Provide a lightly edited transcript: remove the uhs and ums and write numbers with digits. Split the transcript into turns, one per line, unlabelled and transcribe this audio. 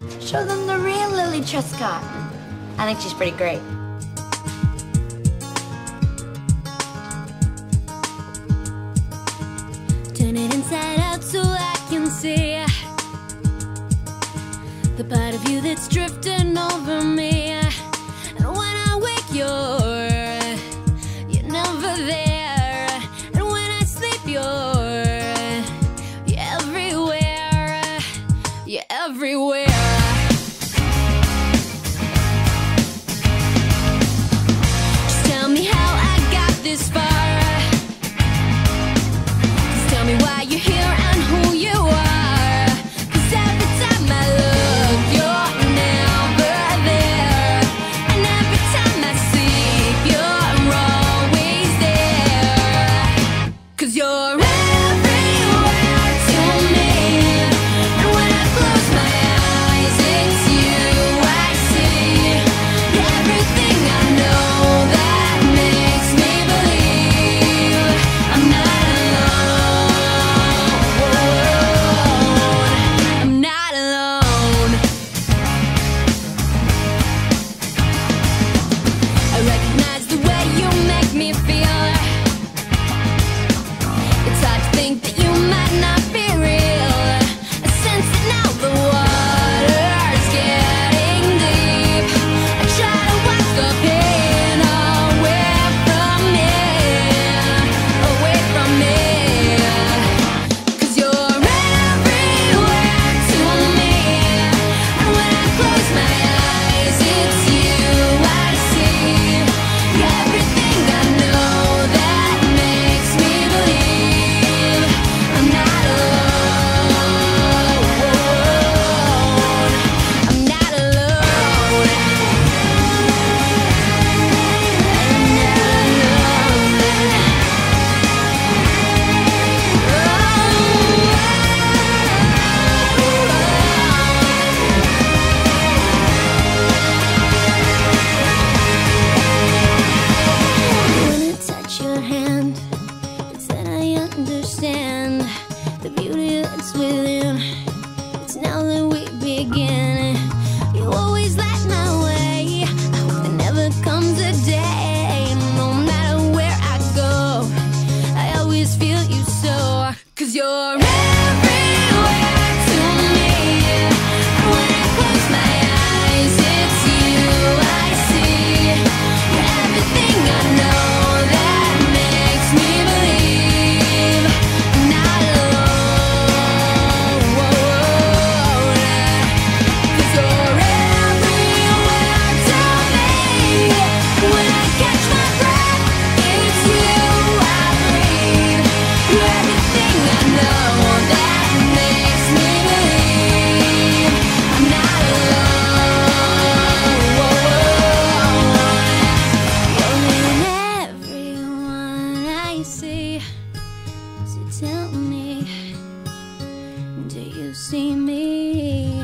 Show them the real Lily Truscott. I think she's pretty great.
Turn it inside out so I can see the part of you that's drifting over me. And when I wake, you're never there. And when I sleep, you're everywhere. You're everywhere. Just tell me how I got this far. Just tell me why you're here and who you are. 'Cause every time I look, you're never there. And every time I sleep, you're always there. 'Cause you're everywhere to me. And when I close my eyes, it's you I see. You're everything I know that makes me believe I'm not alone. I'm not alone. I recognize the way you make me feel. It's hard to think that you might not be real. I sense it now, the water's getting deep. I try to wash the pain away from me, away from me. 'Cause you're everywhere to me. And when I close my eyes, it's you I see. You're everything I know that makes me believe I'm not alone. I'm not alone. When I touch your hand, it's then I understand the beauty that's within. It's now that we begin. You always light my way. I hope there never comes a day. No matter where I go, I always feel you so. 'Cause you're everywhere to me. And when I close my eyes, it's you I see. You're everything I know that makes me believe I'm not alone. 'Cause you're everywhere to me. When I catch my breath, it's you I breathe. You're everything I know that makes me believe I'm not alone. You're in everyone I see. So tell me, do you see me?